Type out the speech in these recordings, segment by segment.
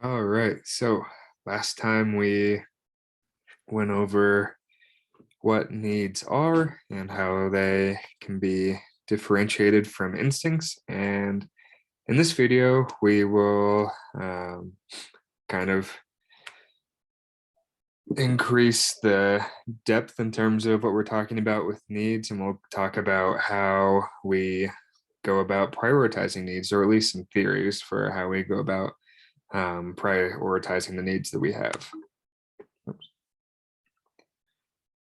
All right. So last time we went over what needs are and how they can be differentiated from instincts. And in this video, we will kind of increase the depth in terms of what we're talking about with needs. And we'll talk about how we go about prioritizing needs, or at least some theories for how we go about prioritizing the needs that we have.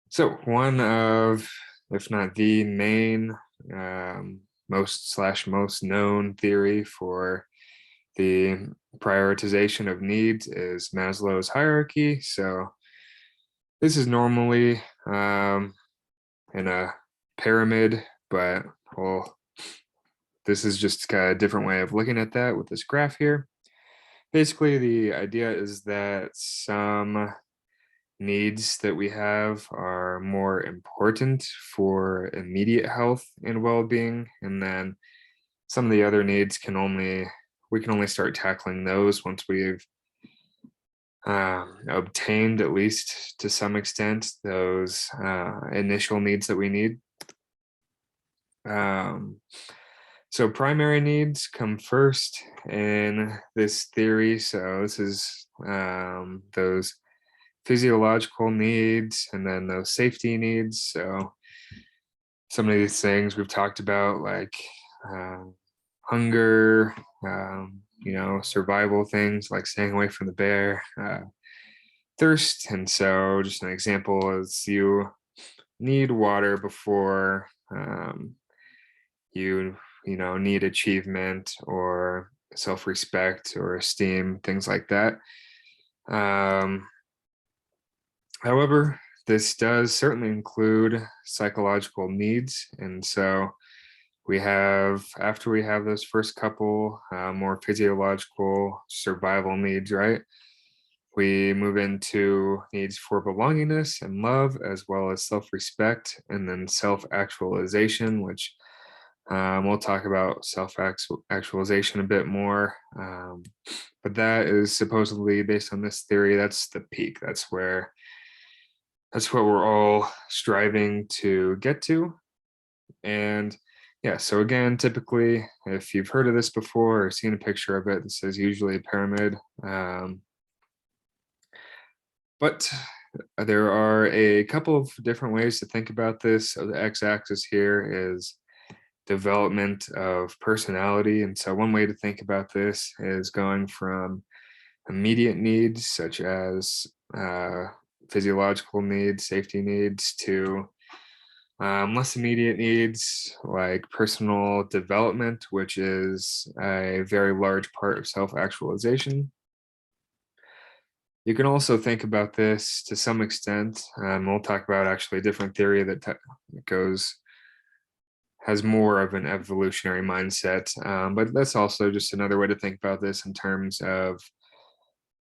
So one of, if not the main, most known theory for the prioritization of needs is Maslow's hierarchy. So this is normally in a pyramid, but well, this is just a different way of looking at that with this graph here. Basically, the idea is that some needs that we have are more important for immediate health and well-being, and then some of the other needs we can only start tackling those once we've obtained, at least to some extent, those initial needs that we need. um, so primary needs come first in this theory. So this is those physiological needs, and then those safety needs. So some of these things we've talked about, like hunger, survival things like staying away from the bear, thirst. And so just an example is you need water before you need achievement or self-respect or esteem, things like that. um, However, this does certainly include psychological needs. And so after we have those first couple more physiological survival needs, right? We move into needs for belongingness and love, as well as self-respect, and then self-actualization, which we'll talk about self-actualization a bit more. But that is supposedly, based on this theory, that's the peak. That's what we're all striving to get to. And yeah, so again, typically, if you've heard of this before or seen a picture of it, this is usually a pyramid. But there are a couple of different ways to think about this. So the x-axis here is development of personality. And so one way to think about this is going from immediate needs, such as physiological needs, safety needs, to less immediate needs like personal development, which is a very large part of self-actualization. You can also think about this to some extent. We'll talk about actually a different theory that has more of an evolutionary mindset, but that's also just another way to think about this in terms of,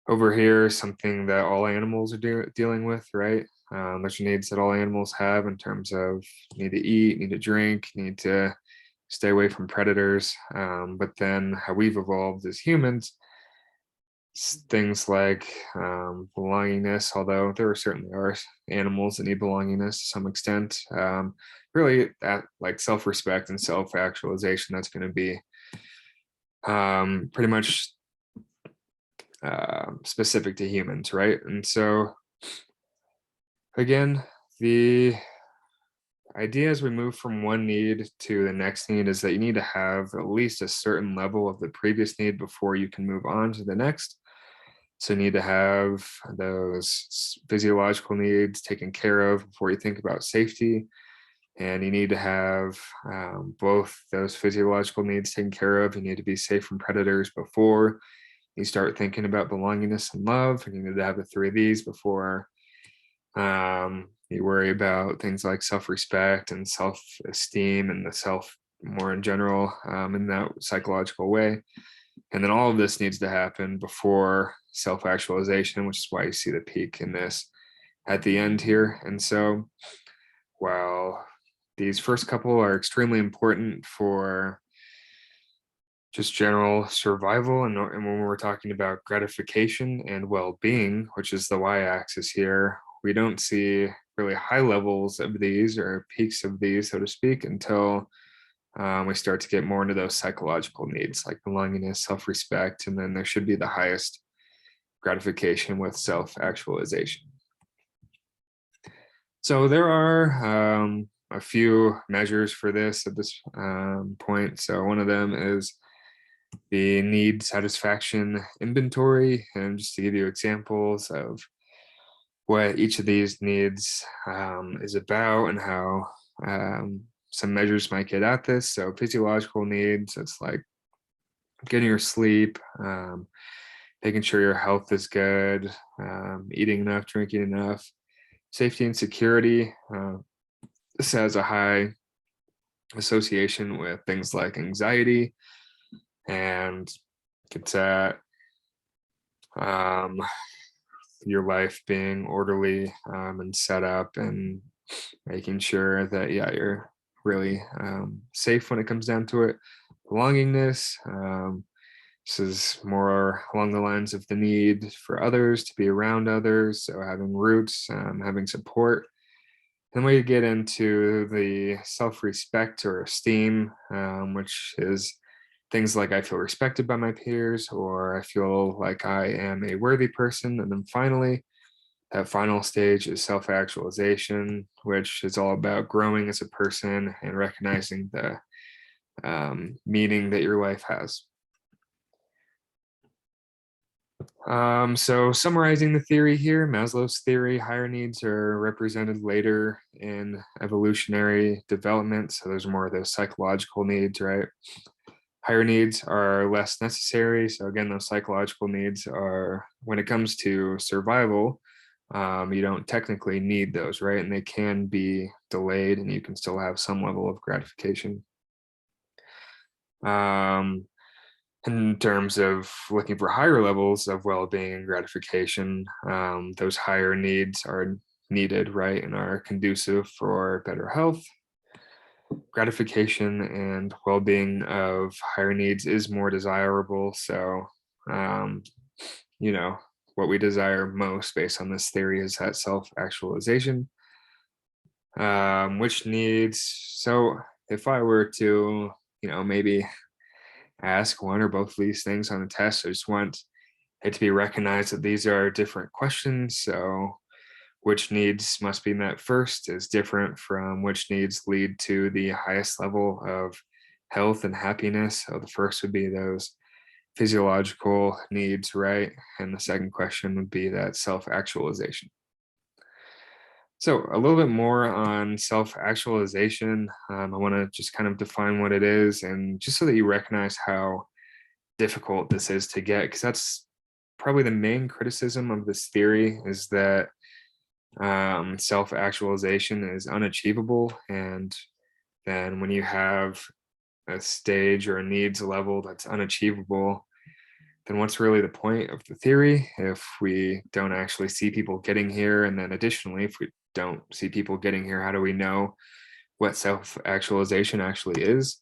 over here, something that all animals are dealing with, right? There's needs that all animals have in terms of need to eat, need to drink, need to stay away from predators. But then how we've evolved as humans, things like belongingness, although there certainly are animals that need belongingness to some extent. Really, that like self-respect and self-actualization, that's going to be pretty much specific to humans, right? And so again, the idea as we move from one need to the next need is that you need to have at least a certain level of the previous need before you can move on to the next. So you need to have those physiological needs taken care of before you think about safety. And you need to have both those physiological needs taken care of. You need to be safe from predators before you start thinking about belongingness and love. And you need to have the three of these before you worry about things like self-respect and self-esteem and the self more in general, in that psychological way. And then all of this needs to happen before self-actualization, which is why you see the peak in this at the end here. And so while these first couple are extremely important for just general survival. And when we're talking about gratification and well-being, which is the y-axis here, we don't see really high levels of these or peaks of these, so to speak, until we start to get more into those psychological needs like belongingness, self-respect, and then there should be the highest gratification with self-actualization. So there are a few measures for this at this point. So one of them is the need satisfaction inventory. And just to give you examples of what each of these needs is about and how some measures might get at this. So physiological needs, it's like getting your sleep, making sure your health is good, eating enough, drinking enough. Safety and security, this has a high association with things like anxiety, and it's at um, your life being orderly and set up, and making sure that, yeah, you're really safe when it comes down to it. Belongingness, this is more along the lines of the need for others, to be around others, so having roots, having support. Then we get into the self-respect or esteem, which is things like I feel respected by my peers, or I feel like I am a worthy person. And then finally, that final stage is self-actualization, which is all about growing as a person and recognizing the meaning that your life has. So summarizing the theory here, Maslow's theory, higher needs are represented later in evolutionary development. So there's more of those psychological needs, right? Higher needs are less necessary. So again, those psychological needs are, when it comes to survival, you don't technically need those, right? And they can be delayed and you can still have some level of gratification. In terms of looking for higher levels of well-being and gratification, those higher needs are needed, right, and are conducive for better health. Gratification and well-being of higher needs is more desirable. So, um, you know, what we desire most based on this theory is that self-actualization. Which needs, so if I were to, maybe ask one or both of these things on the test. I just want it to be recognized that these are different questions. So, which needs must be met first is different from which needs lead to the highest level of health and happiness. So, the first would be those physiological needs, right? And the second question would be that self actualization. So, a little bit more on self actualization. I want to just kind of define what it is, and just so that you recognize how difficult this is to get, because that's probably the main criticism of this theory is that self-actualization is unachievable. And then when you have a stage or a needs level that's unachievable, then what's really the point of the theory if we don't actually see people getting here? And then additionally, if we don't see people getting here, how do we know what self-actualization actually is?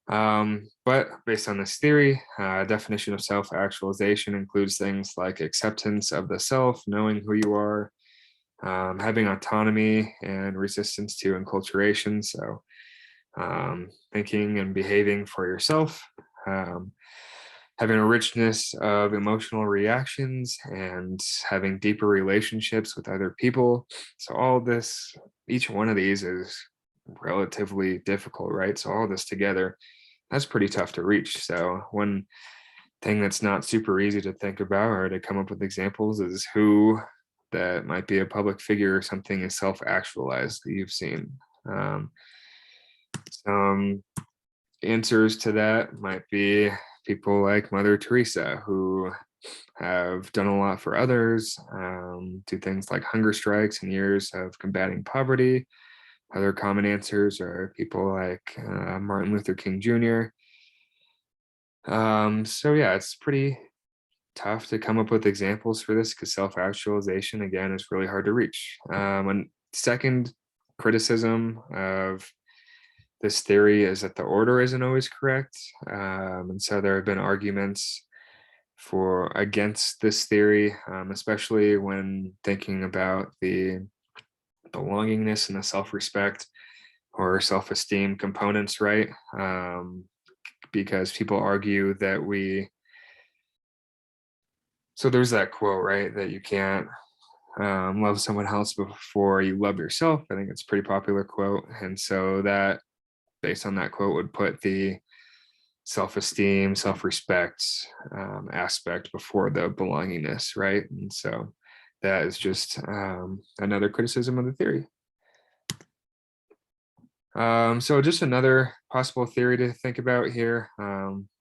But based on this theory, definition of self-actualization includes things like acceptance of the self, knowing who you are, having autonomy and resistance to enculturation. So thinking and behaving for yourself, um, having a richness of emotional reactions, and having deeper relationships with other people. So all this, each one of these is relatively difficult, right? So all this together, that's pretty tough to reach. So one thing that's not super easy to think about or to come up with examples is who that might be a public figure or something is self-actualized that you've seen. Some answers to that might be people like Mother Teresa, who have done a lot for others, do things like hunger strikes and years of combating poverty. Other common answers are people like Martin Luther King Jr. So yeah, it's pretty tough to come up with examples for this because self-actualization, again, is really hard to reach. And second criticism of this theory is that the order isn't always correct. And so there have been arguments for against this theory, especially when thinking about the belongingness and the self-respect or self-esteem components, right? Because people argue that so there's that quote, right, that you can't love someone else before you love yourself. I think it's a pretty popular quote. And so that, based on that quote, would put the self-esteem, self-respect aspect before the belongingness, right? And so that is just another criticism of the theory. So just another possible theory to think about here,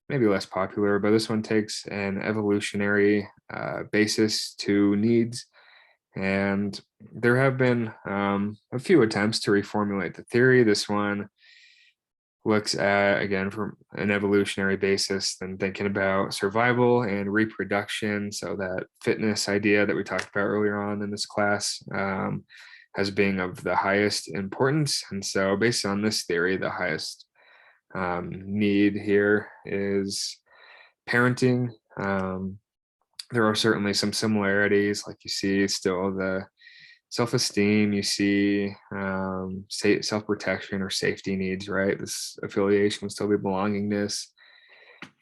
maybe less popular, but this one takes an evolutionary basis to needs. And there have been a few attempts to reformulate the theory. This one looks at, again, from an evolutionary basis, then thinking about survival and reproduction. So that fitness idea that we talked about earlier on in this class as being of the highest importance. And so based on this theory, the highest need here is parenting. There are certainly some similarities, like you see still the self-esteem, you see self-protection or safety needs, right? This affiliation would still be belongingness,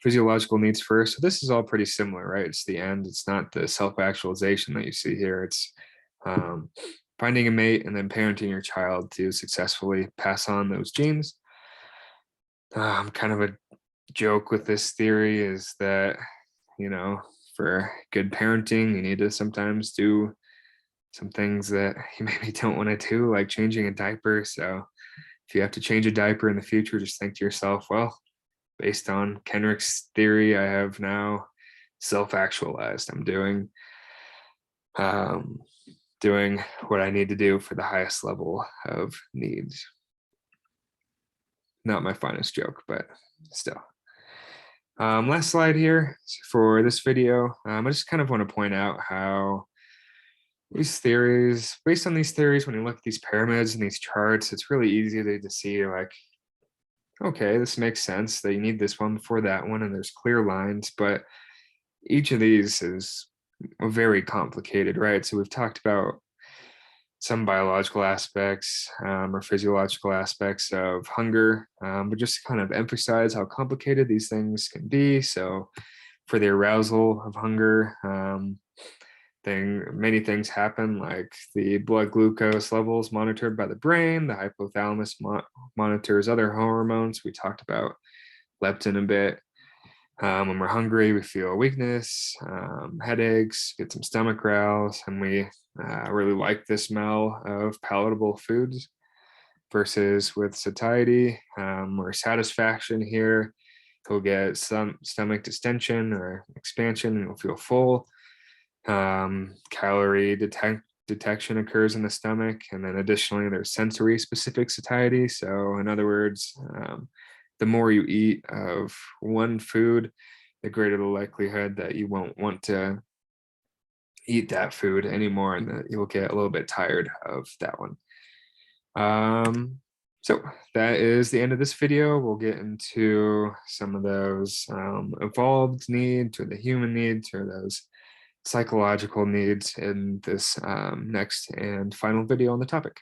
physiological needs first. So this is all pretty similar, right? It's the end. It's not the self-actualization that you see here. It's um, finding a mate and then parenting your child to successfully pass on those genes. Kind of a joke with this theory is that, you know, for good parenting, you need to sometimes do some things that you maybe don't want to do, like changing a diaper. So if you have to change a diaper in the future, just think to yourself, well, based on Kenrick's theory, I have now self-actualized. I'm um, doing what I need to do for the highest level of needs. Not my finest joke, but still. Last slide here for this video. I just kind of want to point out how these theories, based on these theories, when you look at these pyramids and these charts, it's really easy to see like, okay, this makes sense that you need this one before that one, and there's clear lines, but each of these is very complicated, right? So we've talked about some biological aspects or physiological aspects of hunger, but just to kind of emphasize how complicated these things can be. So for the arousal of hunger, many things happen, like the blood glucose levels monitored by the brain, the hypothalamus monitors other hormones. We talked about leptin a bit. When we're hungry, we feel weakness, headaches, get some stomach growls, and we really like the smell of palatable foods. Versus with satiety or satisfaction here, you'll get some stomach distension or expansion, and you'll feel full. Calorie detection occurs in the stomach, and then additionally there's sensory specific satiety. So in other words, the more you eat of one food, the greater the likelihood that you won't want to eat that food anymore, and that you'll get a little bit tired of that one. So that is the end of this video. We'll get into some of those evolved needs or the human needs or those psychological needs in this next and final video on the topic.